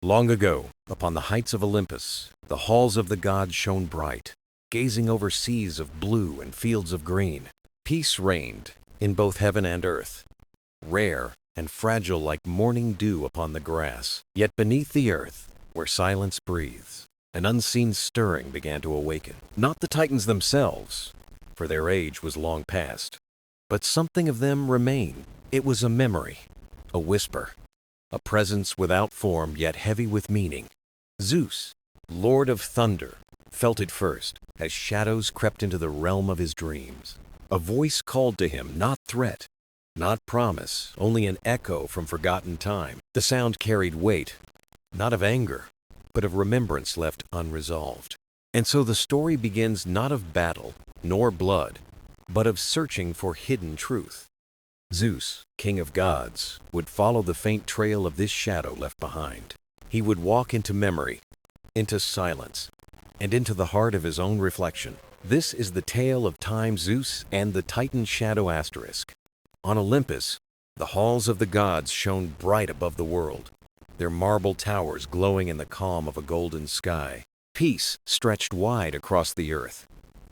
Long ago, upon the heights of Olympus, the halls of the gods shone bright, gazing over seas of blue and fields of green. Peace reigned in both heaven and earth, rare and fragile like morning dew upon the grass. Yet beneath the earth, where silence breathes, an unseen stirring began to awaken. Not the Titans themselves, for their age was long past, but something of them remained. It was a memory, a whisper, a presence without form yet heavy with meaning. Zeus, Lord of Thunder, felt it first as shadows crept into the realm of his dreams. A voice called to him, not threat, not promise, only an echo from forgotten time. The sound carried weight, not of anger, but of remembrance left unresolved. And so the story begins not of battle, nor blood, but of searching for hidden truth. Zeus, king of gods, would follow the faint trail of this shadow left behind. He would walk into memory, into silence, and into the heart of his own reflection. This is the tale of time, Zeus and the Titan shadow asterisk. On Olympus, the halls of the gods shone bright above the world, their marble towers glowing in the calm of a golden sky. Peace stretched wide across the earth.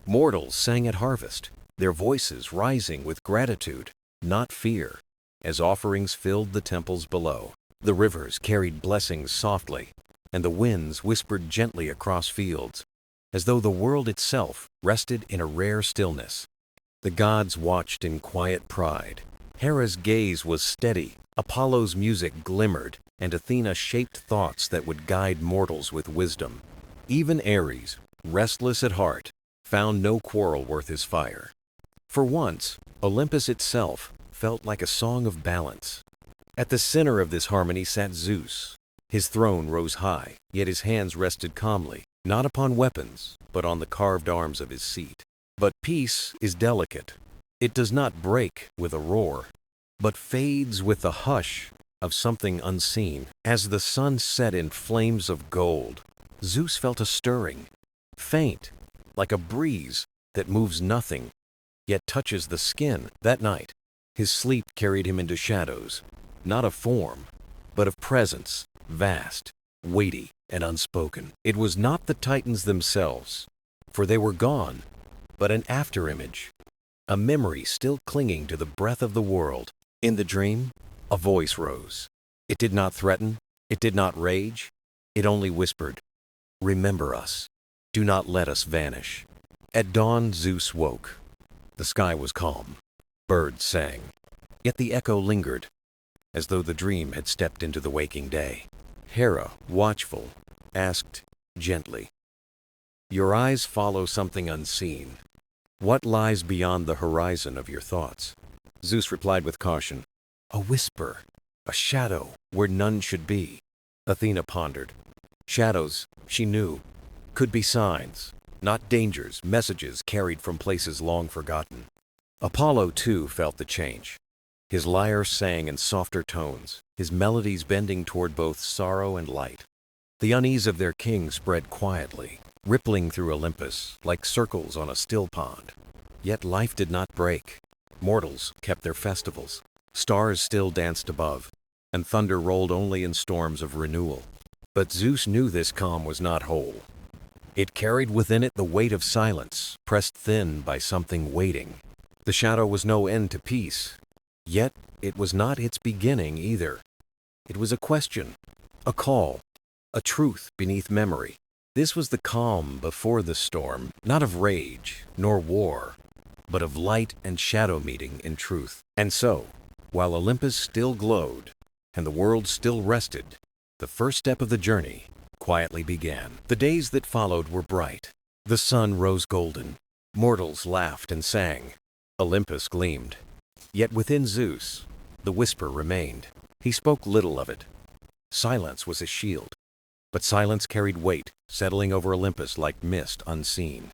Mortals sang at harvest, their voices rising with gratitude, not fear, as offerings filled the temples below. The rivers carried blessings softly, and the winds whispered gently across fields, as though the world itself rested in a rare stillness. The gods watched in quiet pride. Hera's gaze was steady, Apollo's music glimmered, and Athena shaped thoughts that would guide mortals with wisdom. Even Ares, restless at heart, found no quarrel worth his fire. For once, Olympus itself felt like a song of balance. At the center of this harmony sat Zeus. His throne rose high, yet his hands rested calmly, not upon weapons, but on the carved arms of his seat. But peace is delicate. It does not break with a roar, but fades with the hush of something unseen. As the sun set in flames of gold, Zeus felt a stirring, faint, like a breeze that moves nothing, yet touches the skin. That night, his sleep carried him into shadows, not of form, but of presence, vast, weighty, and unspoken. It was not the Titans themselves, for they were gone, but an afterimage, a memory still clinging to the breath of the world. In the dream, a voice rose. It did not threaten, it did not rage, it only whispered, "Remember us. Do not let us vanish." At dawn, Zeus woke. The sky was calm. Birds sang. Yet the echo lingered, as though the dream had stepped into the waking day. Hera, watchful, asked gently, "Your eyes follow something unseen. What lies beyond the horizon of your thoughts?" Zeus replied with caution, "A whisper, a shadow where none should be." Athena pondered. Shadows, she knew, could be signs, not dangers, messages carried from places long forgotten. Apollo, too, felt the change. His lyre sang in softer tones, his melodies bending toward both sorrow and light. The unease of their king spread quietly, rippling through Olympus like circles on a still pond. Yet life did not break. Mortals kept their festivals. Stars still danced above, and thunder rolled only in storms of renewal. But Zeus knew this calm was not whole. It carried within it the weight of silence, pressed thin by something waiting. The shadow was no end to peace, yet it was not its beginning either. It was a question, a call, a truth beneath memory. This was the calm before the storm, not of rage nor war, but of light and shadow meeting in truth. And so, while Olympus still glowed and the world still rested, the first step of the journey quietly began. The days that followed were bright. The sun rose golden. Mortals laughed and sang. Olympus gleamed. Yet within Zeus, the whisper remained. He spoke little of it. Silence was his shield. But silence carried weight, settling over Olympus like mist unseen.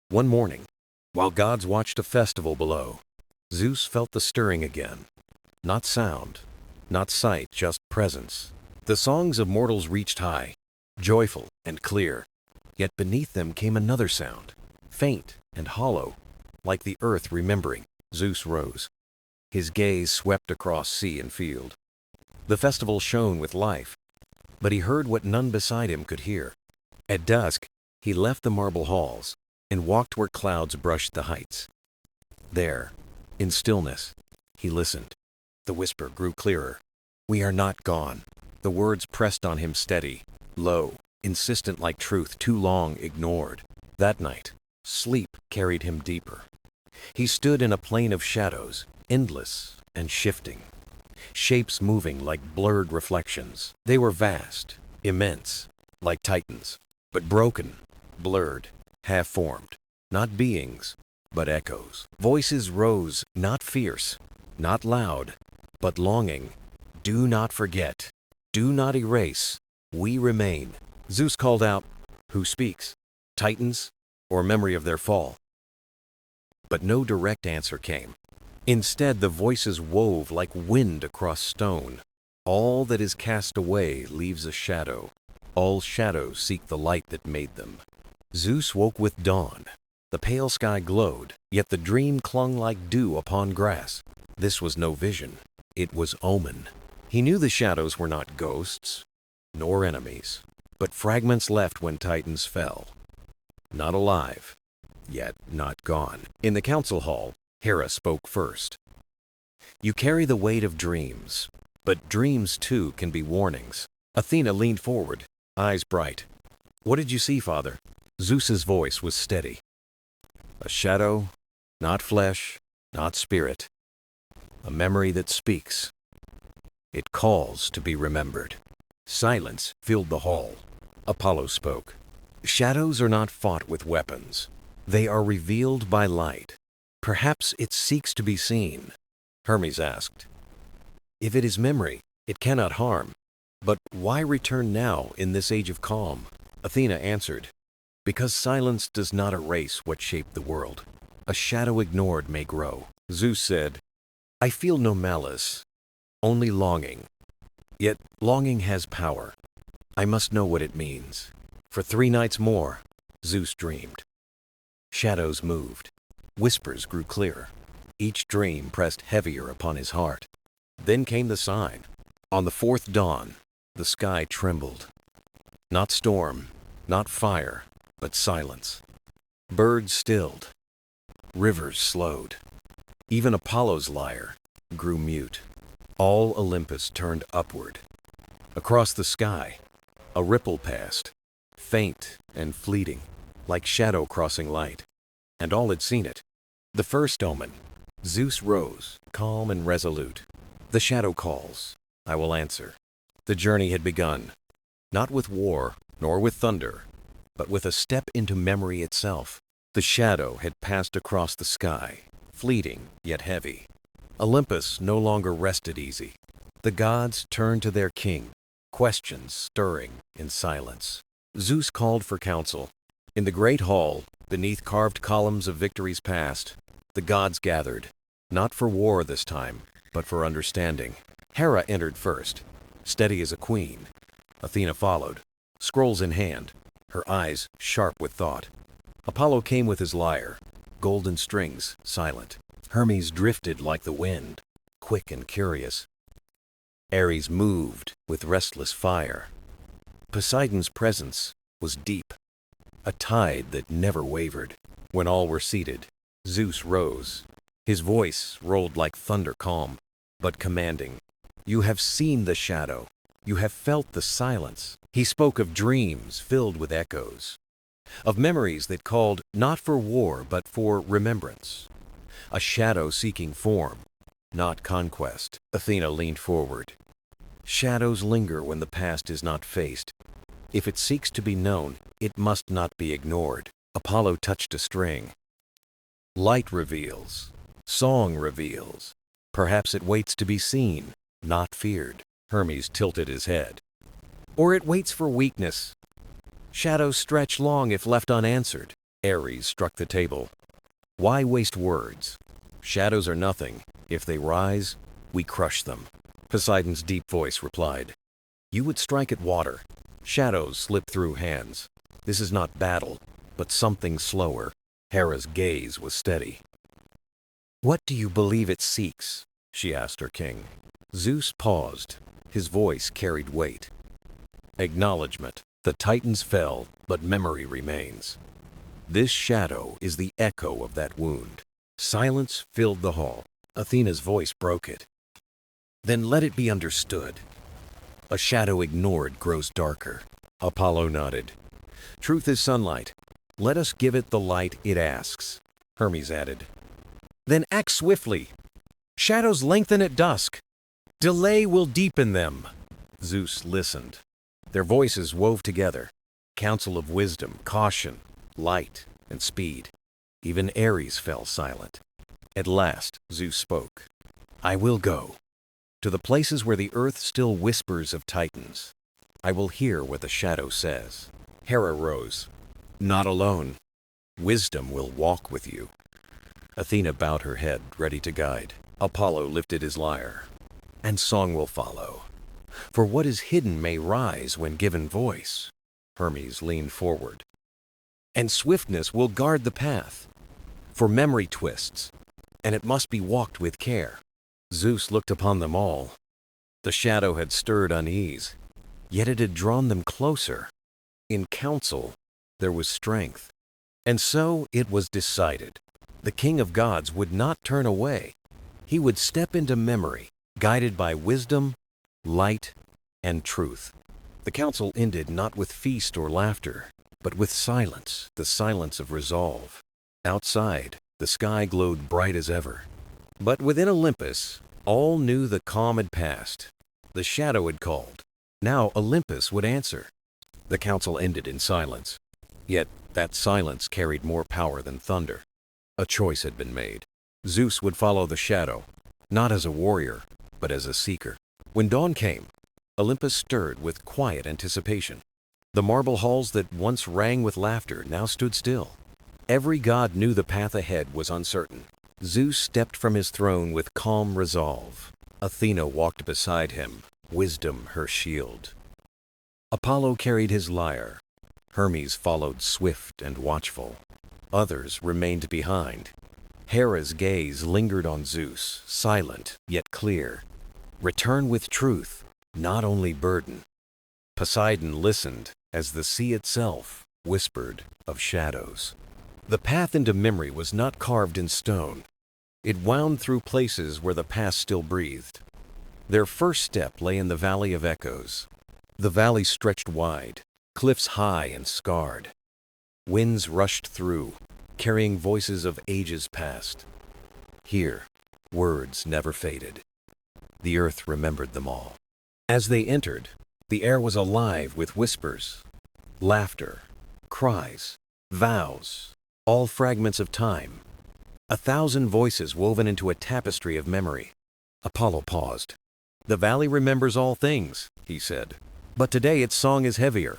One morning, while gods watched a festival below, Zeus felt the stirring again. Not sound, not sight, just presence. The songs of mortals reached high, joyful and clear. Yet beneath them came another sound, faint and hollow, like the earth remembering. Zeus rose. His gaze swept across sea and field. The festival shone with life. but he heard what none beside him could hear. At dusk, he left the marble halls and walked where clouds brushed the heights. There, in stillness, he listened. The whisper grew clearer. "We are not gone." The words pressed on him steady, low, insistent like truth too long ignored. That night, sleep carried him deeper. He stood in a plain of shadows, endless and shifting, shapes moving like blurred reflections. They were vast, immense, like titans, but broken, blurred, half-formed, not beings, but echoes. Voices rose, not fierce, not loud, but longing. "Do not forget. Do not erase. We remain." Zeus called out, "Who speaks? Titans, or memory of their fall?" But no direct answer came. Instead, the voices wove like wind across stone. All that is cast away leaves a shadow. All shadows seek the light that made them. Zeus woke with dawn. The pale sky glowed, yet the dream clung like dew upon grass. This was no vision. It was omen. He knew the shadows were not ghosts, nor enemies, but fragments left when Titans fell. Not alive, yet not gone. In the council hall, Hera spoke first. "You carry the weight of dreams, but dreams too can be warnings." Athena leaned forward, eyes bright. "What did you see, father?" Zeus's voice was steady. "A shadow, not flesh, not spirit. A memory that speaks. It calls to be remembered." Silence filled the hall. Apollo spoke. "Shadows are not fought with weapons. They are revealed by light. Perhaps it seeks to be seen." Hermes asked, "If it is memory, it cannot harm. But why return now in this age of calm?" Athena answered, "Because silence does not erase what shaped the world. A shadow ignored may grow." Zeus said, "I feel no malice, only longing. Yet longing has power. I must know what it means." For 3 nights more, Zeus dreamed. Shadows moved. Whispers grew clearer. Each dream pressed heavier upon his heart. Then came the sign. On the 4th dawn, the sky trembled. Not storm, not fire, but silence. Birds stilled. Rivers slowed. Even Apollo's lyre grew mute. All Olympus turned upward. Across the sky, a ripple passed, faint and fleeting, like shadow crossing light. And all had seen it. The first omen. Zeus rose, calm and resolute. "The shadow calls. I will answer." The journey had begun, not with war, nor with thunder, but with a step into memory itself. The shadow had passed across the sky, fleeting yet heavy. Olympus no longer rested easy. The gods turned to their king, questions stirring in silence. Zeus called for counsel. In the great hall, beneath carved columns of victories past, the gods gathered, not for war this time, but for understanding. Hera entered first, steady as a queen. Athena followed, scrolls in hand, her eyes sharp with thought. Apollo came with his lyre, golden strings, silent. Hermes drifted like the wind, quick and curious. Ares moved with restless fire. Poseidon's presence was deep, a tide that never wavered. When all were seated, Zeus rose. His voice rolled like thunder calm, but commanding. "You have seen the shadow. You have felt the silence." He spoke of dreams filled with echoes, of memories that called not for war but for remembrance. A shadow seeking form, not conquest. Athena leaned forward. "Shadows linger when the past is not faced. If it seeks to be known, it must not be ignored." Apollo touched a string. "Light reveals. Song reveals. Perhaps it waits to be seen, not feared." Hermes tilted his head. "Or it waits for weakness. Shadows stretch long if left unanswered." Ares struck the table. "Why waste words? Shadows are nothing. If they rise, we crush them." Poseidon's deep voice replied, "You would strike at water. Shadows slip through hands. This is not battle, but something slower." Hera's gaze was steady. "What do you believe it seeks?" she asked her king. Zeus paused. His voice carried weight. Acknowledgement. The Titans fell, but memory remains. This shadow is the echo of that wound. Silence filled the hall. Athena's voice broke it. Then let it be understood. A shadow ignored grows darker. Apollo nodded. Truth is sunlight. Let us give it the light it asks. Hermes added. Then act swiftly. Shadows lengthen at dusk. Delay will deepen them. Zeus listened. Their voices wove together. Counsel of wisdom, caution, light, and speed. Even Ares fell silent. At last, Zeus spoke. I will go. To the places where the earth still whispers of Titans. I will hear what the shadow says. Hera rose. Not alone. Wisdom will walk with you. Athena bowed her head, ready to guide. Apollo lifted his lyre. And song will follow. For what is hidden may rise when given voice. Hermes leaned forward. And swiftness will guard the path. For memory twists, and it must be walked with care. Zeus looked upon them all. The shadow had stirred unease, yet it had drawn them closer. In counsel, there was strength. And so it was decided. The king of gods would not turn away. He would step into memory, guided by wisdom, light, and truth. The council ended not with feast or laughter, but with silence, the silence of resolve. Outside, the sky glowed bright as ever. But within Olympus, all knew the calm had passed. The shadow had called. Now Olympus would answer. The council ended in silence. Yet that silence carried more power than thunder. A choice had been made. Zeus would follow the shadow, not as a warrior, but as a seeker. When dawn came, Olympus stirred with quiet anticipation. The marble halls that once rang with laughter now stood still. Every god knew the path ahead was uncertain. Zeus stepped from his throne with calm resolve. Athena walked beside him, wisdom her shield. Apollo carried his lyre. Hermes followed swift and watchful. Others remained behind. Hera's gaze lingered on Zeus, silent yet clear. Return with truth, not only burden. Poseidon listened as the sea itself whispered of shadows. The path into memory was not carved in stone. It wound through places where the past still breathed. Their first step lay in the Valley of Echoes. The valley stretched wide, cliffs high and scarred. Winds rushed through, carrying voices of ages past. Here, words never faded. The earth remembered them all. As they entered, the air was alive with whispers, laughter, cries, vows, all fragments of time. 1,000 voices woven into a tapestry of memory. Apollo paused. The valley remembers all things, he said. But today its song is heavier.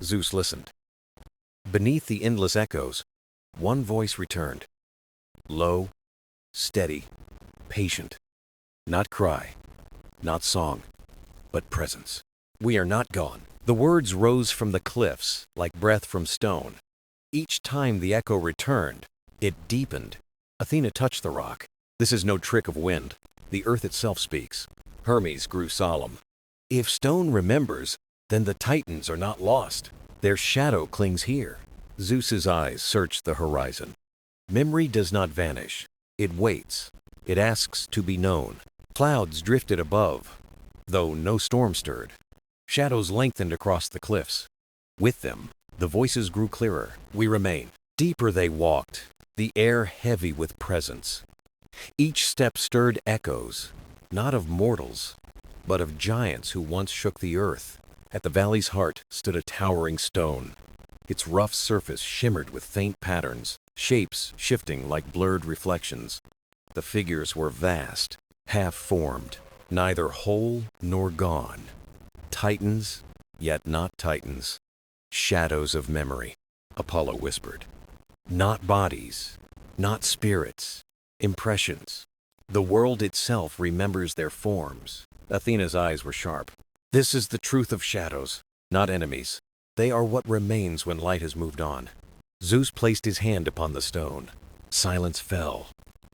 Zeus listened. Beneath the endless echoes, one voice returned. Low, steady, patient. Not cry, not song, but presence. We are not gone. The words rose from the cliffs like breath from stone. Each time the echo returned, it deepened. Athena touched the rock. This is no trick of wind. The earth itself speaks. Hermes grew solemn. If stone remembers, then the Titans are not lost. Their shadow clings here. Zeus's eyes searched the horizon. Memory does not vanish. It waits. It asks to be known. Clouds drifted above, though no storm stirred. Shadows lengthened across the cliffs. With them, the voices grew clearer. We remain. Deeper they walked, the air heavy with presence. Each step stirred echoes, not of mortals, but of giants who once shook the earth. At the valley's heart stood a towering stone. Its rough surface shimmered with faint patterns, shapes shifting like blurred reflections. The figures were vast, half-formed, neither whole nor gone. Titans, yet not Titans. Shadows of memory, Apollo whispered. Not bodies, not spirits, impressions. The world itself remembers their forms. Athena's eyes were sharp. This is the truth of shadows, not enemies. They are what remains when light has moved on. Zeus placed his hand upon the stone. Silence fell.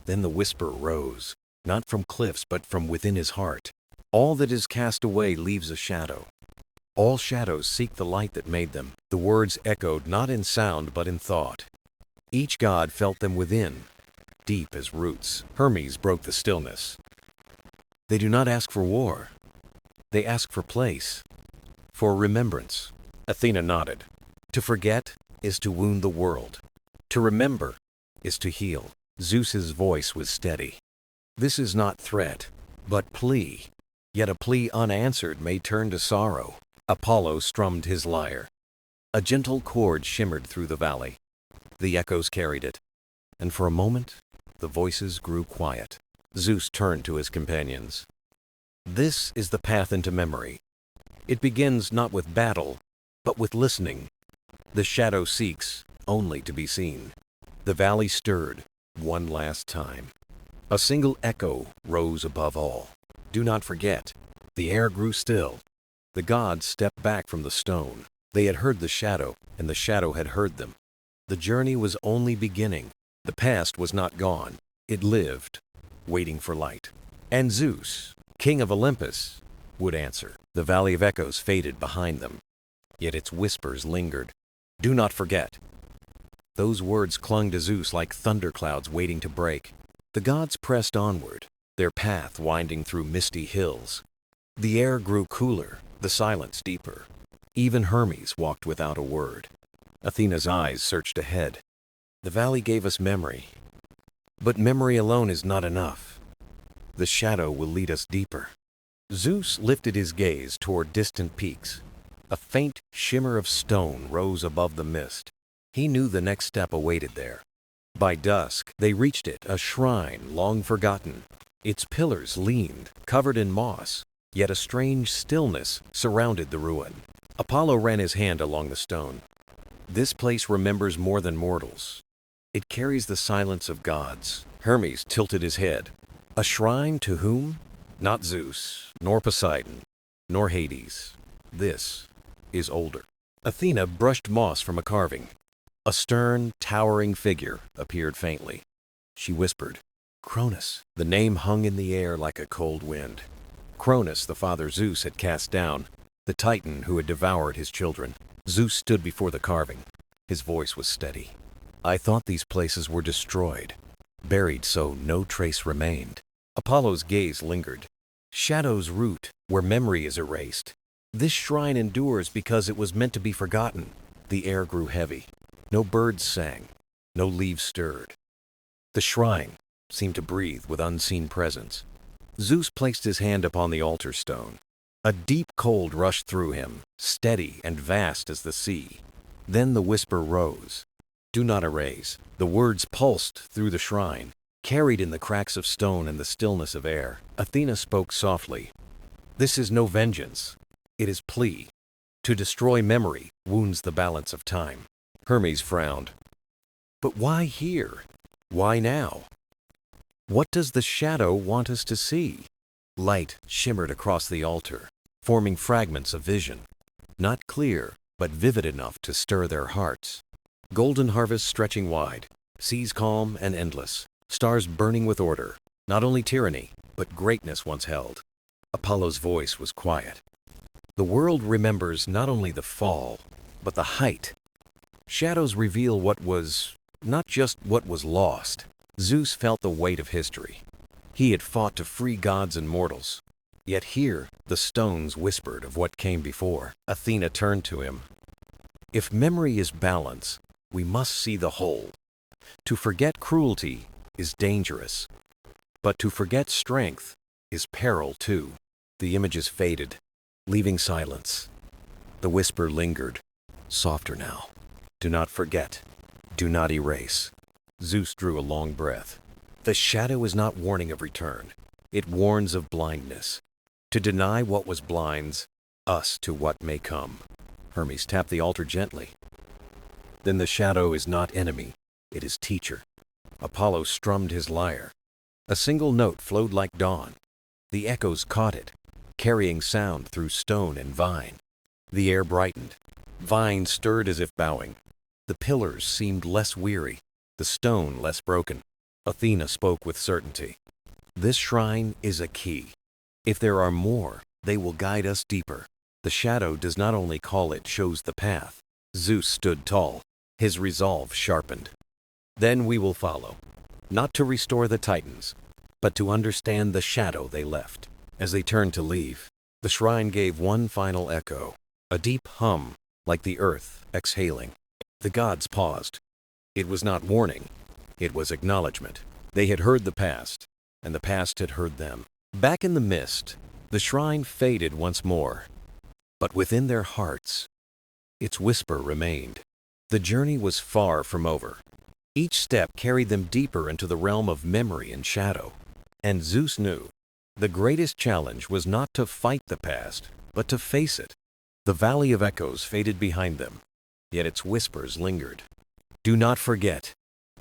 Then the whisper rose, not from cliffs but from within his heart. All that is cast away leaves a shadow. All shadows seek the light that made them. The words echoed not in sound but in thought. Each god felt them within, deep as roots. Hermes broke the stillness. They do not ask for war. They ask for place, for remembrance. Athena nodded. To forget is to wound the world. To remember is to heal. Zeus's voice was steady. This is not threat, but plea. Yet a plea unanswered may turn to sorrow. Apollo strummed his lyre. A gentle chord shimmered through the valley. The echoes carried it, and for a moment the voices grew quiet. Zeus turned to his companions. This is the path into memory. It begins not with battle, but with listening. The shadow seeks only to be seen. The valley stirred one last time. A single echo rose above all. Do not forget. The air grew still. The gods stepped back from the stone. They had heard the shadow, and the shadow had heard them. The journey was only beginning. The past was not gone. It lived, waiting for light. And Zeus, king of Olympus, would answer. The valley of echoes faded behind them, yet its whispers lingered. Do not forget. Those words clung to Zeus like thunderclouds waiting to break. The gods pressed onward, their path winding through misty hills. The air grew cooler, the silence deeper. Even Hermes walked without a word. Athena's eyes searched ahead. The valley gave us memory, but memory alone is not enough. The shadow will lead us deeper. Zeus lifted his gaze toward distant peaks. A faint shimmer of stone rose above the mist. He knew the next step awaited there. By dusk, they reached it, a shrine long forgotten. Its pillars leaned, covered in moss, yet a strange stillness surrounded the ruin. Apollo ran his hand along the stone. This place remembers more than mortals. It carries the silence of gods. Hermes tilted his head. A shrine to whom? Not Zeus, nor Poseidon, nor Hades. This is older. Athena brushed moss from a carving. A stern, towering figure appeared faintly. She whispered, Cronus. The name hung in the air like a cold wind. Cronus, the father Zeus had cast down, the titan who had devoured his children. Zeus stood before the carving. His voice was steady. I thought these places were destroyed, buried so no trace remained. Apollo's gaze lingered. Shadows root where memory is erased. This shrine endures because it was meant to be forgotten. The air grew heavy. No birds sang. No leaves stirred. The shrine seemed to breathe with unseen presence. Zeus placed his hand upon the altar stone. A deep cold rushed through him, steady and vast as the sea. Then the whisper rose. Do not erase. The words pulsed through the shrine, carried in the cracks of stone and the stillness of air. Athena spoke softly. This is no vengeance. It is plea. To destroy memory wounds the balance of time. Hermes frowned. But why here? Why now? What does the shadow want us to see? Light shimmered across the altar, forming fragments of vision. Not clear, but vivid enough to stir their hearts. Golden harvests stretching wide, seas calm and endless, stars burning with order. Not only tyranny, but greatness once held. Apollo's voice was quiet. The world remembers not only the fall, but the height. Shadows reveal what was, not just what was lost. Zeus felt the weight of history. He had fought to free gods and mortals. Yet here, the stones whispered of what came before. Athena turned to him. If memory is balance, we must see the whole. To forget cruelty is dangerous, but to forget strength is peril too. The images faded, leaving silence. The whisper lingered, softer now. Do not forget. Do not erase. Zeus drew a long breath. The shadow is not warning of return. It warns of blindness. To deny what was blinds us to what may come. Hermes tapped the altar gently. Then the shadow is not enemy. It is teacher. Apollo strummed his lyre. A single note flowed like dawn. The echoes caught it, carrying sound through stone and vine. The air brightened. Vine stirred as if bowing. The pillars seemed less weary, the stone less broken. Athena spoke with certainty. This shrine is a key. If there are more, they will guide us deeper. The shadow does not only call, it shows the path. Zeus stood tall, his resolve sharpened. Then we will follow, not to restore the Titans, but to understand the shadow they left. As they turned to leave, the shrine gave one final echo, a deep hum, like the earth exhaling. The gods paused. It was not warning, it was acknowledgement. They had heard the past, and the past had heard them. Back in the mist, the shrine faded once more, but within their hearts, its whisper remained. The journey was far from over. Each step carried them deeper into the realm of memory and shadow. And Zeus knew the greatest challenge was not to fight the past, but to face it. The Valley of Echoes faded behind them, yet its whispers lingered. Do not forget.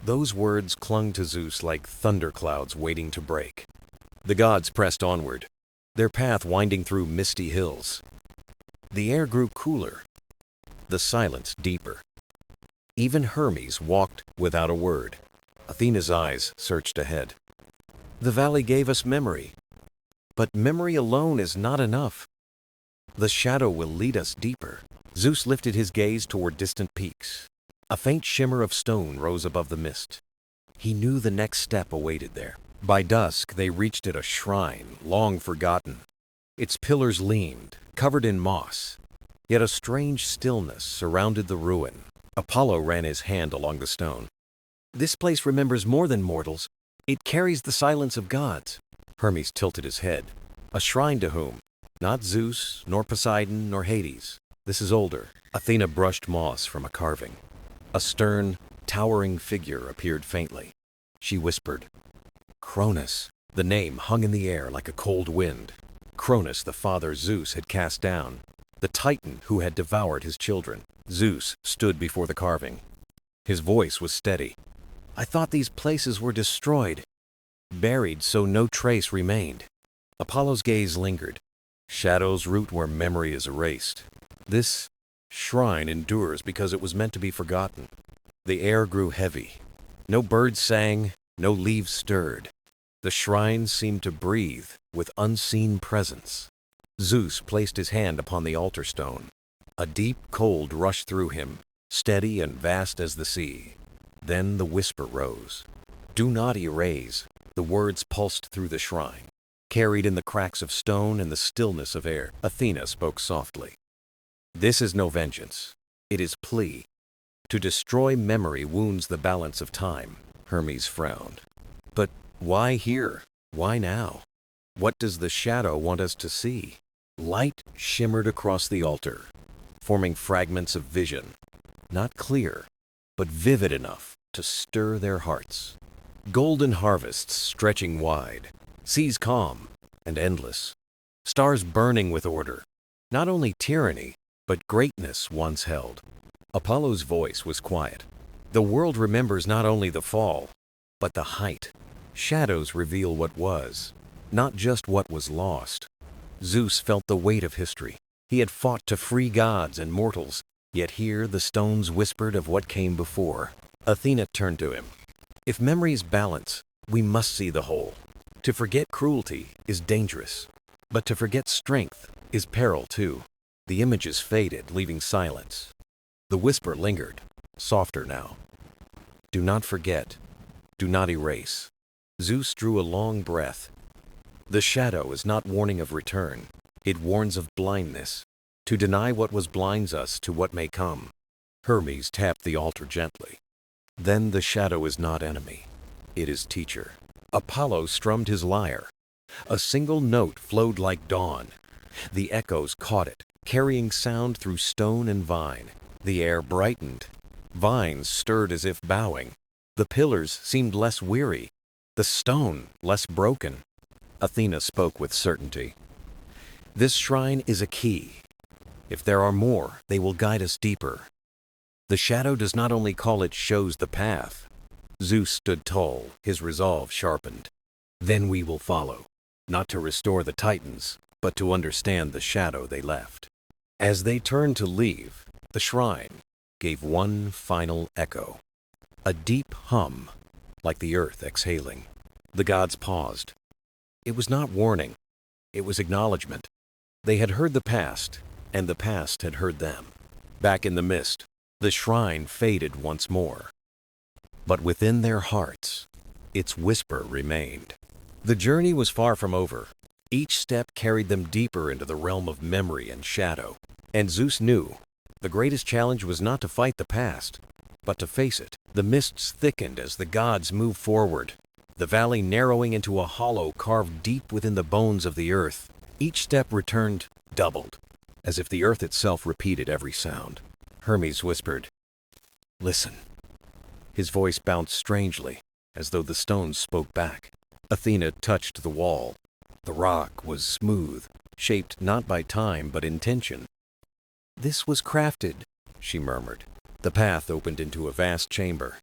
Those words clung to Zeus like thunderclouds waiting to break. The gods pressed onward, their path winding through misty hills. The air grew cooler, the silence deeper. Even Hermes walked without a word. Athena's eyes searched ahead. The valley gave us memory, but memory alone is not enough. The shadow will lead us deeper. Zeus lifted his gaze toward distant peaks. A faint shimmer of stone rose above the mist. He knew the next step awaited there. By dusk, they reached it, a shrine long forgotten. Its pillars leaned, covered in moss, yet a strange stillness surrounded the ruin. Apollo ran his hand along the stone. This place remembers more than mortals. It carries the silence of gods. Hermes tilted his head. A shrine to whom? Not Zeus, nor Poseidon, nor Hades. This is older. Athena brushed moss from a carving. A stern, towering figure appeared faintly. She whispered, Cronus. The name hung in the air like a cold wind. Cronus, the father Zeus had cast down, the Titan who had devoured his children. Zeus stood before the carving. His voice was steady. I thought these places were destroyed, buried so no trace remained. Apollo's gaze lingered. Shadows root where memory is erased. This shrine endures because it was meant to be forgotten. The air grew heavy. No birds sang, no leaves stirred. The shrine seemed to breathe with unseen presence. Zeus placed his hand upon the altar stone. A deep cold rushed through him, steady and vast as the sea. Then the whisper rose. Do not erase. The words pulsed through the shrine, carried in the cracks of stone and the stillness of air. Athena spoke softly. This is no vengeance. It is plea. To destroy memory wounds the balance of time. Hermes frowned. But why here? Why now? What does the shadow want us to see? Light shimmered across the altar, forming fragments of vision. Not clear, but vivid enough to stir their hearts. Golden harvests stretching wide, seas calm and endless, stars burning with order. Not only tyranny, but greatness once held. Apollo's voice was quiet. The world remembers not only the fall, but the height. Shadows reveal what was, not just what was lost. Zeus felt the weight of history. He had fought to free gods and mortals, yet here the stones whispered of what came before. Athena turned to him. If memory is balance, we must see the whole. To forget cruelty is dangerous, but to forget strength is peril too. The images faded, leaving silence. The whisper lingered, softer now. Do not forget. Do not erase. Zeus drew a long breath. The shadow is not warning of return. It warns of blindness. To deny what was blinds us to what may come. Hermes tapped the altar gently. Then the shadow is not enemy. It is teacher. Apollo strummed his lyre. A single note flowed like dawn. The echoes caught it, carrying sound through stone and vine. The air brightened. Vines stirred as if bowing. The pillars seemed less weary, the stone less broken. Athena spoke with certainty. This shrine is a key. If there are more, they will guide us deeper. The shadow does not only call, it shows the path. Zeus stood tall, his resolve sharpened. Then we will follow, not to restore the Titans, but to understand the shadow they left. As they turned to leave, the shrine gave one final echo. A deep hum, like the earth exhaling. The gods paused. It was not warning. It was acknowledgement. They had heard the past, and the past had heard them. Back in the mist, the shrine faded once more. But within their hearts, its whisper remained. The journey was far from over. Each step carried them deeper into the realm of memory and shadow. And Zeus knew the greatest challenge was not to fight the past, but to face it. The mists thickened as the gods moved forward, the valley narrowing into a hollow carved deep within the bones of the earth. Each step returned doubled, as if the earth itself repeated every sound. Hermes whispered, "Listen." His voice bounced strangely, as though the stones spoke back. Athena touched the wall. The rock was smooth, shaped not by time but intention. "This was crafted," she murmured. The path opened into a vast chamber.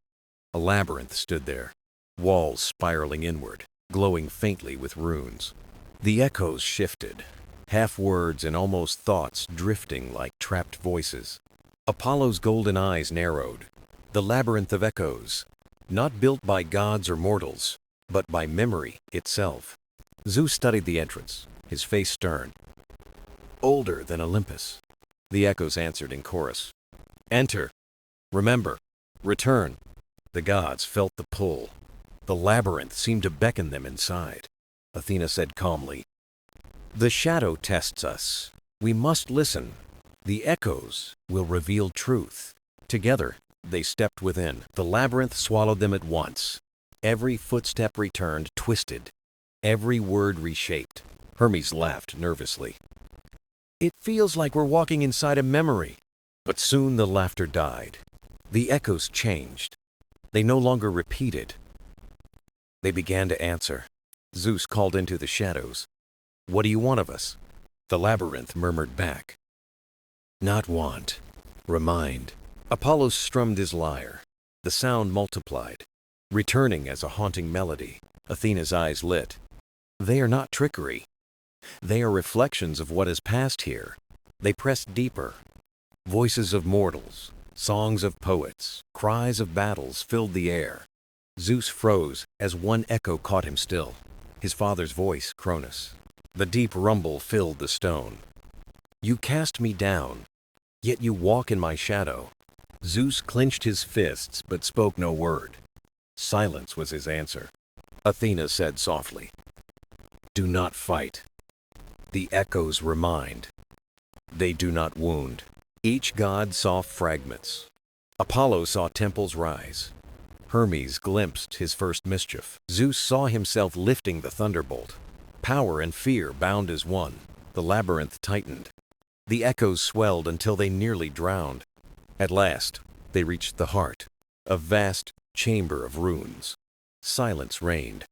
A labyrinth stood there, walls spiraling inward, glowing faintly with runes. The echoes shifted, half words and almost thoughts drifting like trapped voices. Apollo's golden eyes narrowed. The labyrinth of echoes, not built by gods or mortals, but by memory itself. Zeus studied the entrance, his face stern. "Older than Olympus." The echoes answered in chorus. "Enter. Remember. Return." The gods felt the pull. The labyrinth seemed to beckon them inside. Athena said calmly, "The shadow tests us. We must listen. The echoes will reveal truth." Together, they stepped within. The labyrinth swallowed them at once. Every footstep returned twisted, every word reshaped. Hermes laughed nervously. "It feels like we're walking inside a memory." But soon the laughter died. The echoes changed. They no longer repeated. They began to answer. Zeus called into the shadows. "What do you want of us?" The labyrinth murmured back. "Not want. Remind." Apollo strummed his lyre. The sound multiplied, returning as a haunting melody. Athena's eyes lit. "They are not trickery. They are reflections of what has passed here." They pressed deeper. Voices of mortals, songs of poets, cries of battles filled the air. Zeus froze as one echo caught him still. His father's voice, Cronus. The deep rumble filled the stone. "You cast me down, yet you walk in my shadow." Zeus clenched his fists but spoke no word. Silence was his answer. Athena said softly, "Do not fight." The echoes remind. They do not wound. Each god saw fragments. Apollo saw temples rise. Hermes glimpsed his first mischief. Zeus saw himself lifting the thunderbolt. Power and fear bound as one. The labyrinth tightened. The echoes swelled until they nearly drowned. At last, they reached the heart, a vast chamber of runes. Silence reigned.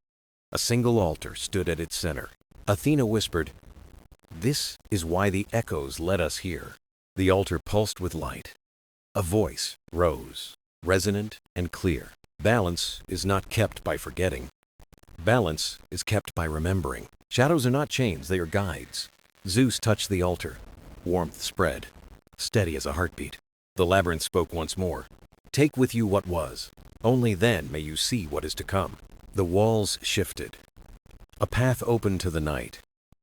A single altar stood at its center. Athena whispered, "This is why the echoes led us here." The altar pulsed with light. A voice rose, resonant and clear. "Balance is not kept by forgetting. Balance is kept by remembering." Shadows are not chains, they are guides. Zeus touched the altar. Warmth spread, steady as a heartbeat. The labyrinth spoke once more. "Take with you what was. Only then may you see what is to come." The walls shifted. A path opened to the night.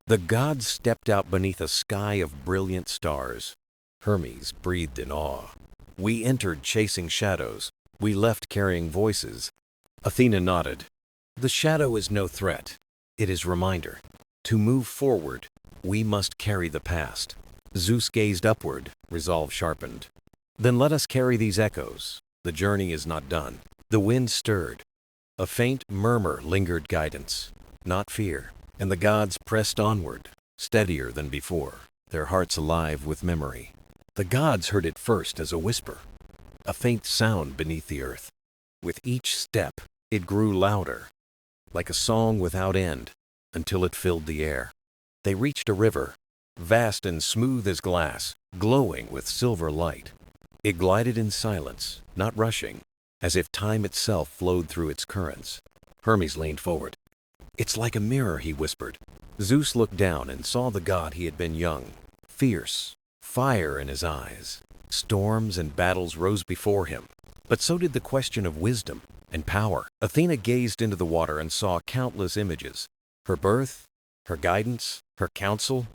The gods stepped out beneath a sky of brilliant stars. Hermes breathed in awe. "We entered chasing shadows. We left carrying voices." Athena nodded. "The shadow is no threat. It is reminder. To move forward, we must carry the past." Zeus gazed upward, resolve sharpened. "Then let us carry these echoes. The journey is not done." The wind stirred. A faint murmur lingered guidance, not fear. And the gods pressed onward, steadier than before, their hearts alive with memory. The gods heard it first as a whisper, a faint sound beneath the earth. With each step, it grew louder, like a song without end, until it filled the air. They reached a river, vast and smooth as glass, glowing with silver light. It glided in silence, not rushing, as if time itself flowed through its currents. Hermes leaned forward. "It's like a mirror," he whispered. Zeus looked down and saw the god he had been young, fierce, fire in his eyes. Storms and battles rose before him, but so did the question of wisdom and power. Athena gazed into the water and saw countless images. Her birth, her guidance, her counsel.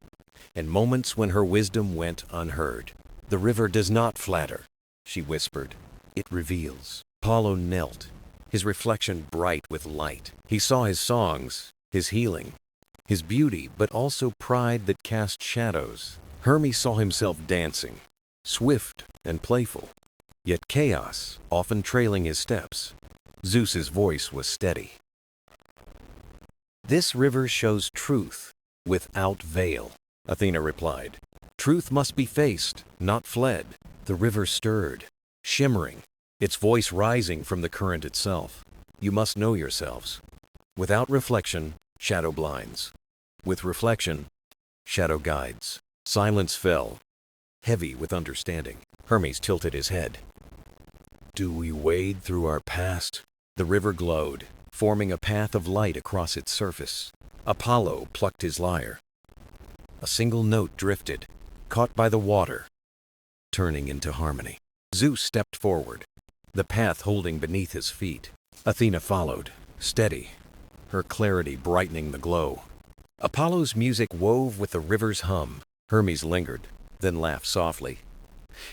and moments when her wisdom went unheard. "The river does not flatter," she whispered. "It reveals." Apollo knelt, his reflection bright with light. He saw his songs, his healing, his beauty, but also pride that cast shadows. Hermes saw himself dancing, swift and playful, yet chaos often trailing his steps. Zeus's voice was steady. "This river shows truth without veil," Athena replied. "Truth must be faced, not fled." The river stirred, shimmering, its voice rising from the current itself. "You must know yourselves. Without reflection, shadow blinds. With reflection, shadow guides." Silence fell, heavy with understanding. Hermes tilted his head. "Do we wade through our past?" The river glowed, forming a path of light across its surface. Apollo plucked his lyre. A single note drifted, caught by the water, turning into harmony. Zeus stepped forward, the path holding beneath his feet. Athena followed, steady, her clarity brightening the glow. Apollo's music wove with the river's hum. Hermes lingered, then laughed softly.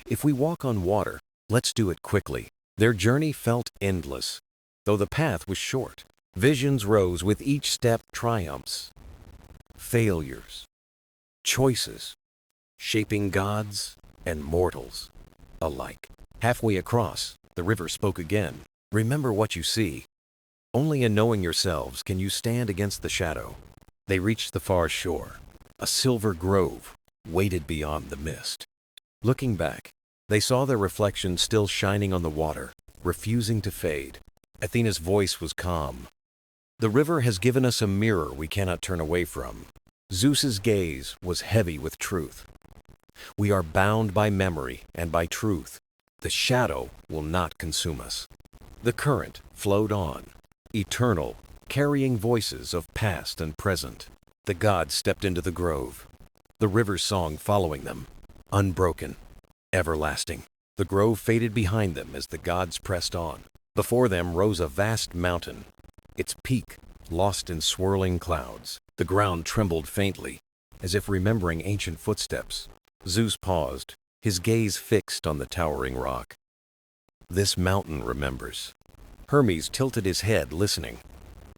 "If we walk on water, let's do it quickly." Their journey felt endless, though the path was short. Visions rose with each step, triumphs, failures, choices, shaping gods and mortals alike. Halfway across, the river spoke again. "Remember what you see. Only in knowing yourselves can you stand against the shadow." They reached the far shore. A silver grove waited beyond the mist. Looking back, they saw their reflection still shining on the water, refusing to fade. Athena's voice was calm. "The river has given us a mirror we cannot turn away from." Zeus's gaze was heavy with truth. "We are bound by memory and by truth. The shadow will not consume us." The current flowed on, eternal, carrying voices of past and present. The gods stepped into the grove, the river's song following them, unbroken, everlasting. The grove faded behind them as the gods pressed on. Before them rose a vast mountain, its peak lost in swirling clouds. The ground trembled faintly, as if remembering ancient footsteps. Zeus paused, his gaze fixed on the towering rock. "This mountain remembers." Hermes tilted his head, listening.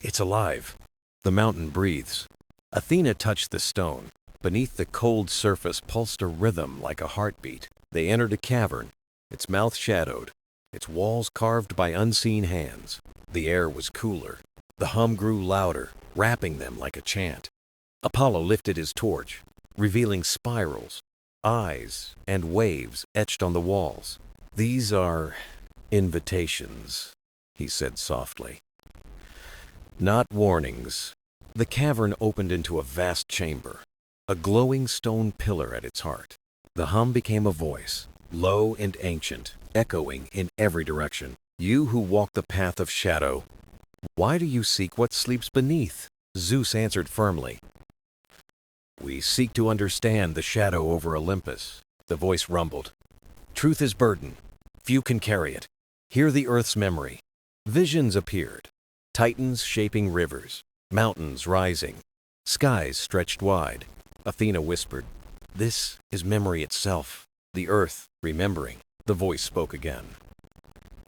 "It's alive." The mountain breathes. Athena touched the stone. Beneath the cold surface pulsed a rhythm like a heartbeat. They entered a cavern, its mouth shadowed, its walls carved by unseen hands. The air was cooler. The hum grew louder, wrapping them like a chant. Apollo lifted his torch, revealing spirals, eyes, and waves etched on the walls. "These are invitations," he said softly. "Not warnings." The cavern opened into a vast chamber, a glowing stone pillar at its heart. The hum became a voice, low and ancient, echoing in every direction. "You who walk the path of shadow, why do you seek what sleeps beneath?" Zeus answered firmly. "We seek to understand the shadow over Olympus." The voice rumbled. "Truth is burden. Few can carry it. Hear the earth's memory." Visions appeared, titans shaping rivers, mountains rising, skies stretched wide. Athena whispered, "This is memory itself, the earth remembering." The voice spoke again.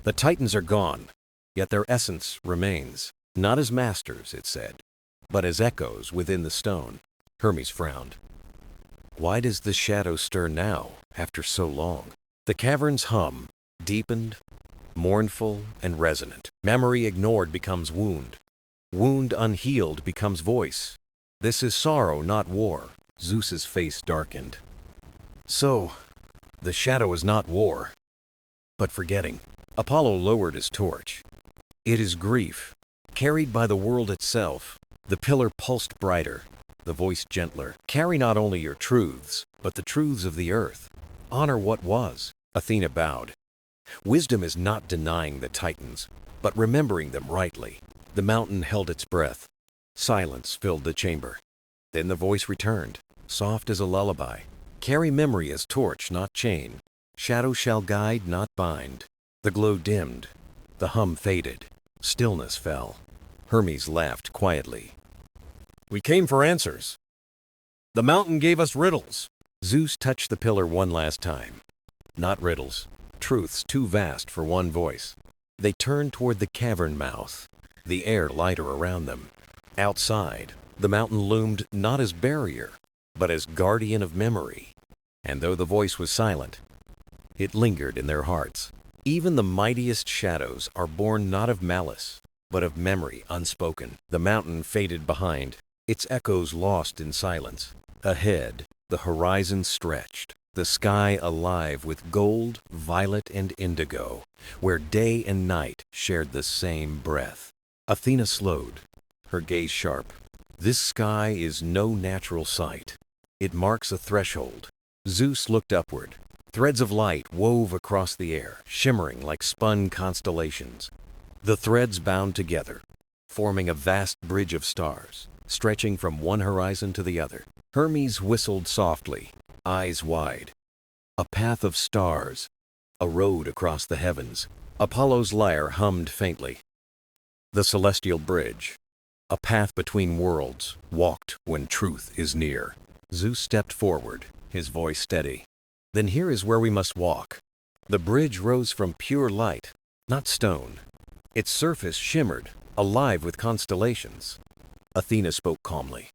"The titans are gone, yet their essence remains. Not as masters," it said, "but as echoes within the stone." Hermes frowned. "Why does the shadow stir now, after so long?" The cavern's hum deepened, mournful and resonant. Memory ignored becomes wound. Wound unhealed becomes voice. This is sorrow, not war. Zeus's face darkened. "So, the shadow is not war, but forgetting." Apollo lowered his torch. "It is grief, carried by the world itself." The pillar pulsed brighter, the voice gentler. "Carry not only your truths, but the truths of the earth. Honor what was." Athena bowed. "Wisdom is not denying the titans, but remembering them rightly." The mountain held its breath. Silence filled the chamber. Then the voice returned, soft as a lullaby. "Carry memory as torch, not chain. Shadow shall guide, not bind." The glow dimmed. The hum faded. Stillness fell. Hermes laughed quietly. "We came for answers." The mountain gave us riddles. Zeus touched the pillar one last time. Not riddles. Truths too vast for one voice. They turned toward the cavern mouth, the air lighter around them. Outside, the mountain loomed not as barrier, but as guardian of memory. And though the voice was silent, it lingered in their hearts. Even the mightiest shadows are born not of malice, but of memory unspoken. The mountain faded behind, its echoes lost in silence. Ahead, the horizon stretched, the sky alive with gold, violet, and indigo, where day and night shared the same breath. Athena slowed, her gaze sharp. This sky is no natural sight. It marks a threshold. Zeus looked upward. Threads of light wove across the air, shimmering like spun constellations. The threads bound together, forming a vast bridge of stars, stretching from one horizon to the other. Hermes whistled softly, eyes wide. A path of stars, a road across the heavens. Apollo's lyre hummed faintly. The celestial bridge, a path between worlds, walked when truth is near. Zeus stepped forward, his voice steady. Then here is where we must walk. The bridge rose from pure light, not stone. Its surface shimmered, alive with constellations. Athena spoke calmly.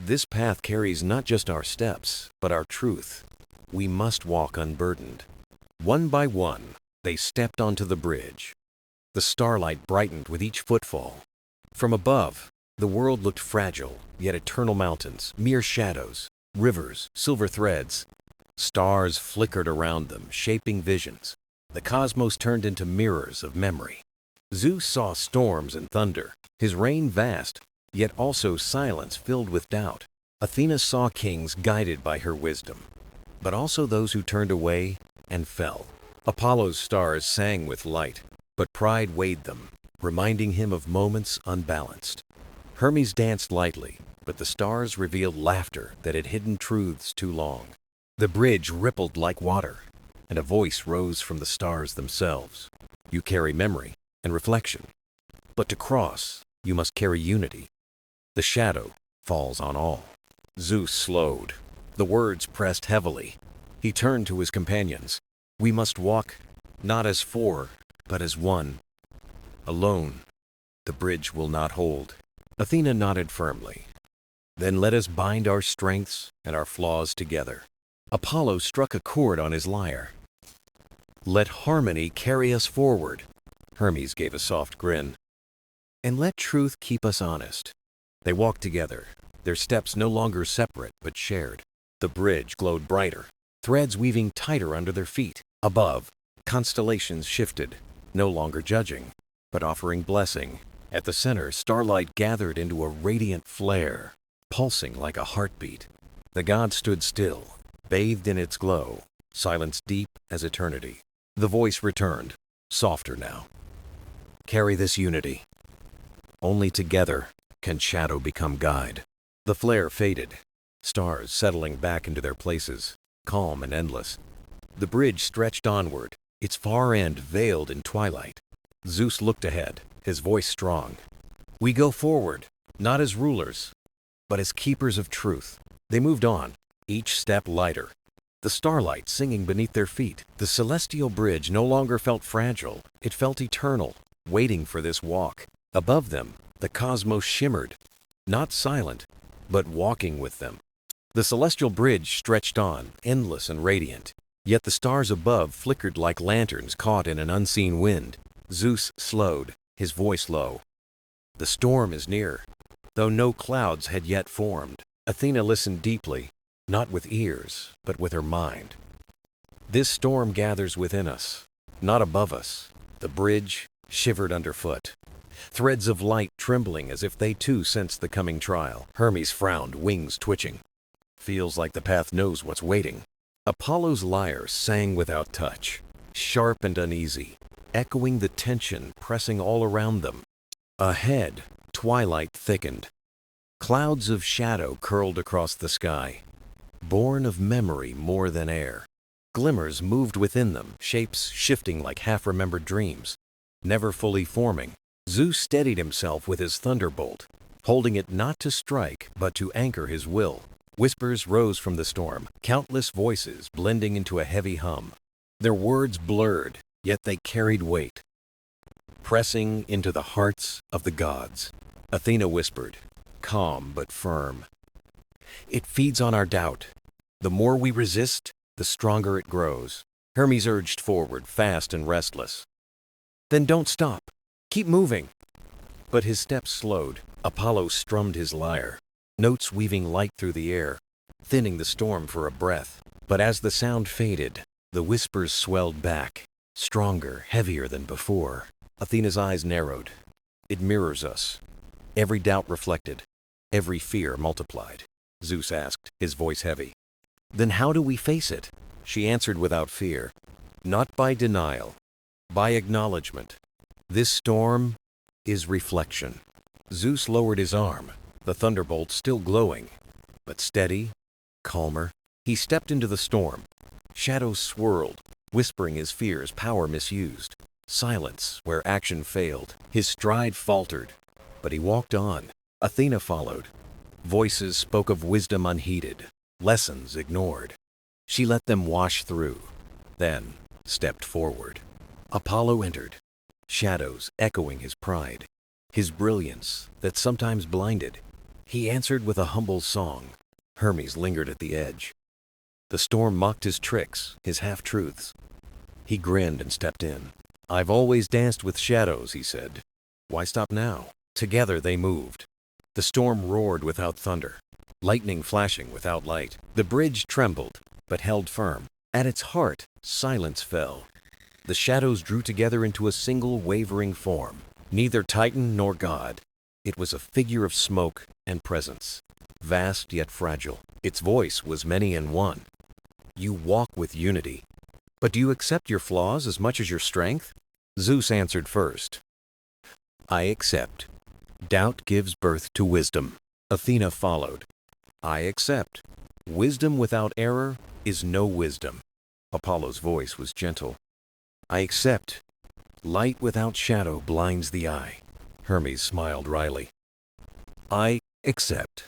This path carries not just our steps, but our truth. We must walk unburdened. One by one, they stepped onto the bridge. The starlight brightened with each footfall. From above, the world looked fragile, yet eternal mountains, mere shadows, rivers, silver threads. Stars flickered around them, shaping visions. The cosmos turned into mirrors of memory. Zeus saw storms and thunder, his reign vast, yet also silence filled with doubt. Athena saw kings guided by her wisdom, but also those who turned away and fell. Apollo's stars sang with light, but pride weighed them, reminding him of moments unbalanced. Hermes danced lightly, but the stars revealed laughter that had hidden truths too long. The bridge rippled like water, and a voice rose from the stars themselves. You carry memory and reflection, but to cross, you must carry unity. The shadow falls on all. Zeus slowed. The words pressed heavily. He turned to his companions. We must walk, not as four, but as one. Alone, the bridge will not hold. Athena nodded firmly. Then let us bind our strengths and our flaws together. Apollo struck a chord on his lyre. Let harmony carry us forward. Hermes gave a soft grin. And let truth keep us honest. They walked together, their steps no longer separate but shared. The bridge glowed brighter, threads weaving tighter under their feet. Above, constellations shifted, no longer judging, but offering blessing. At the center, starlight gathered into a radiant flare, pulsing like a heartbeat. The gods stood still, bathed in its glow, silence deep as eternity. The voice returned, softer now. Carry this unity. Only together can shadow become guide. The flare faded, stars settling back into their places, calm and endless. The bridge stretched onward, its far end veiled in twilight. Zeus looked ahead, his voice strong. We go forward, not as rulers, but as keepers of truth. They moved on, each step lighter, the starlight singing beneath their feet. The celestial bridge no longer felt fragile, it felt eternal, waiting for this walk. Above them, the cosmos shimmered, not silent, but walking with them. The celestial bridge stretched on, endless and radiant, yet the stars above flickered like lanterns caught in an unseen wind. Zeus slowed, his voice low. The storm is near, though no clouds had yet formed. Athena listened deeply, not with ears, but with her mind. This storm gathers within us, not above us. The bridge shivered underfoot, threads of light trembling as if they too sensed the coming trial. Hermes frowned, wings twitching. Feels like the path knows what's waiting. Apollo's lyre sang without touch, sharp and uneasy, echoing the tension pressing all around them. Ahead, twilight thickened. Clouds of shadow curled across the sky, born of memory more than air. Glimmers moved within them, shapes shifting like half-remembered dreams, never fully forming. Zeus steadied himself with his thunderbolt, holding it not to strike, but to anchor his will. Whispers rose from the storm, countless voices blending into a heavy hum. Their words blurred, yet they carried weight, pressing into the hearts of the gods. Athena whispered, calm but firm. It feeds on our doubt. The more we resist, the stronger it grows. Hermes urged forward, fast and restless. Then don't stop. Keep moving. But his steps slowed. Apollo strummed his lyre, notes weaving light through the air, thinning the storm for a breath. But as the sound faded, the whispers swelled back, stronger, heavier than before. Athena's eyes narrowed. It mirrors us. Every doubt reflected, every fear multiplied. Zeus asked, his voice heavy. Then how do we face it? She answered without fear. Not by denial, by acknowledgement. This storm is reflection. Zeus lowered his arm, the thunderbolt still glowing, but steady, calmer. He stepped into the storm. Shadows swirled, whispering his fears, power misused. Silence where action failed. His stride faltered, but he walked on. Athena followed. Voices spoke of wisdom unheeded, lessons ignored. She let them wash through, then stepped forward. Apollo entered, shadows echoing his pride, his brilliance that sometimes blinded. He answered with a humble song. Hermes lingered at the edge. The storm mocked his tricks, his half-truths. He grinned and stepped in. I've always danced with shadows, he said. Why stop now? Together they moved. The storm roared without thunder, lightning flashing without light. The bridge trembled, but held firm. At its heart, silence fell. The shadows drew together into a single wavering form. Neither Titan nor God. It was a figure of smoke and presence, vast yet fragile. Its voice was many in one. You walk with unity. But do you accept your flaws as much as your strength? Zeus answered first. I accept. Doubt gives birth to wisdom. Athena followed. I accept. Wisdom without error is no wisdom. Apollo's voice was gentle. I accept. Light without shadow blinds the eye. Hermes smiled wryly. I accept.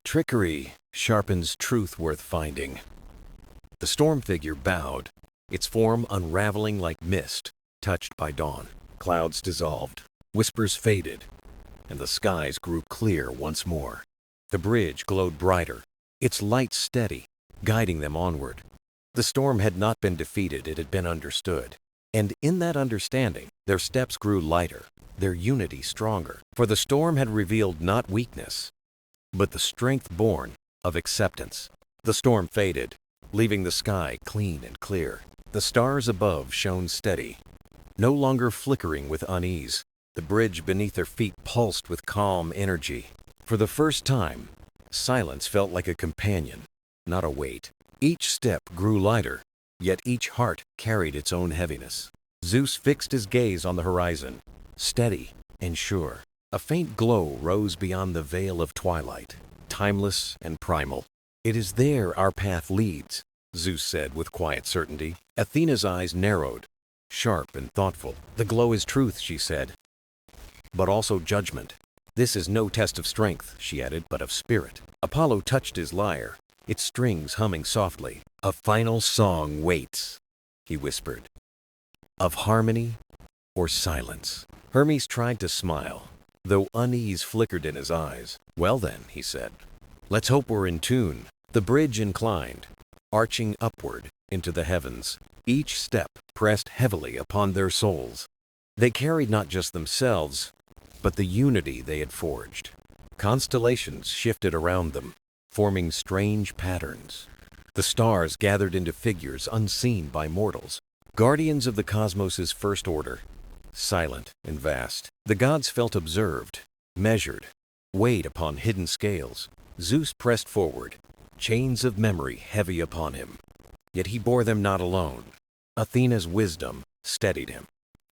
Trickery sharpens truth worth finding. The storm figure bowed, its form unraveling like mist, touched by dawn. Clouds dissolved, whispers faded, and the skies grew clear once more. The bridge glowed brighter, its light steady, guiding them onward. The storm had not been defeated, it had been understood. And in that understanding, their steps grew lighter, their unity stronger. For the storm had revealed not weakness, but the strength born of acceptance. The storm faded, leaving the sky clean and clear. The stars above shone steady, no longer flickering with unease. The bridge beneath their feet pulsed with calm energy. For the first time, silence felt like a companion, not a weight. Each step grew lighter, yet each heart carried its own heaviness. Zeus fixed his gaze on the horizon, steady and sure. A faint glow rose beyond the veil of twilight, timeless and primal. It is there our path leads, Zeus said with quiet certainty. Athena's eyes narrowed, sharp and thoughtful. The glow is truth, she said, but also judgment. This is no test of strength, she added, but of spirit. Apollo touched his lyre, its strings humming softly. A final song waits, he whispered, of harmony or silence. Hermes tried to smile, though unease flickered in his eyes. Well then, he said, let's hope we're in tune. The bridge inclined, arching upward into the heavens. Each step pressed heavily upon their souls. They carried not just themselves, but the unity they had forged. Constellations shifted around them, forming strange patterns. The stars gathered into figures unseen by mortals, guardians of the cosmos's first order, silent and vast. The gods felt observed, measured, weighed upon hidden scales. Zeus pressed forward, chains of memory heavy upon him. Yet he bore them not alone. Athena's wisdom steadied him.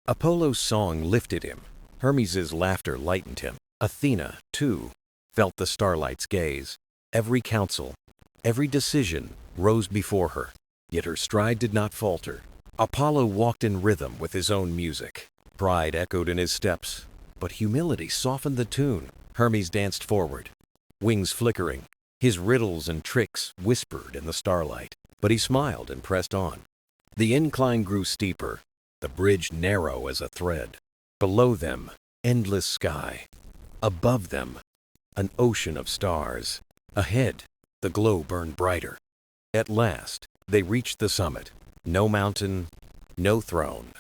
Apollo's song lifted him. Hermes' laughter lightened him. Athena, too, felt the starlight's gaze. Every counsel, every decision rose before her, yet her stride did not falter. Apollo walked in rhythm with his own music. Pride echoed in his steps, but humility softened the tune. Hermes danced forward, wings flickering, His riddles and tricks whispered in the starlight, but he smiled and pressed on. The incline grew steeper, the bridge narrow as a thread. Below them, endless sky. Above them, an ocean of stars. Ahead, the glow burned brighter. At last, they reached the summit. No mountain, no throne,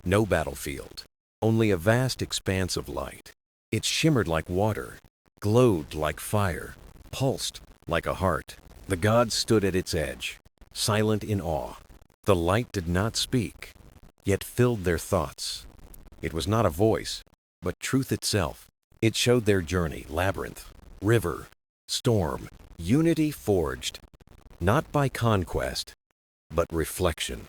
no battlefield, only a vast expanse of light. It shimmered like water, glowed like fire, pulsed like a heart. The gods stood at its edge, silent in awe. The light did not speak, yet filled their thoughts. It was not a voice, but truth itself. It showed their journey, labyrinth, river, storm, unity forged, not by conquest, but reflection.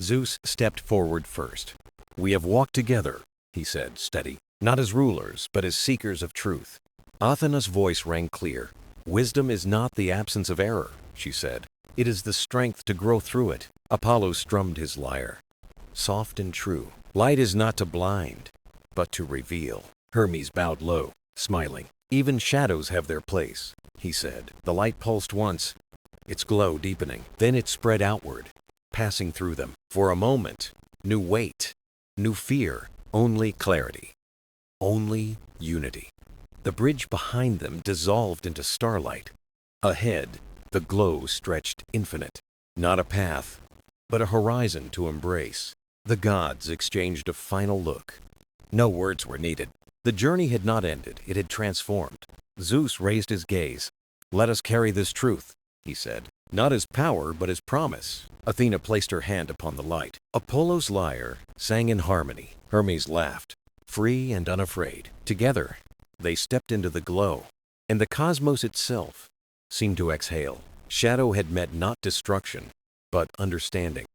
Zeus stepped forward first. "We have walked together," he said, steady, "not as rulers, but as seekers of truth." Athena's voice rang clear. "Wisdom is not the absence of error," she said. "It is the strength to grow through it." Apollo strummed his lyre, soft and true. "Light is not to blind, but to reveal." Hermes bowed low, smiling. "Even shadows have their place," he said. The light pulsed once, its glow deepening. Then it spread outward, passing through them. For a moment, new weight, new fear, only clarity, only unity. The bridge behind them dissolved into starlight. Ahead, the glow stretched infinite. Not a path, but a horizon to embrace. The gods exchanged a final look. No words were needed. The journey had not ended, it had transformed. Zeus raised his gaze. "Let us carry this truth," he said. "Not as power, but as promise." Athena placed her hand upon the light. Apollo's lyre sang in harmony. Hermes laughed, free and unafraid. Together, they stepped into the glow, and the cosmos itself seemed to exhale. Shadow had met not destruction, but understanding.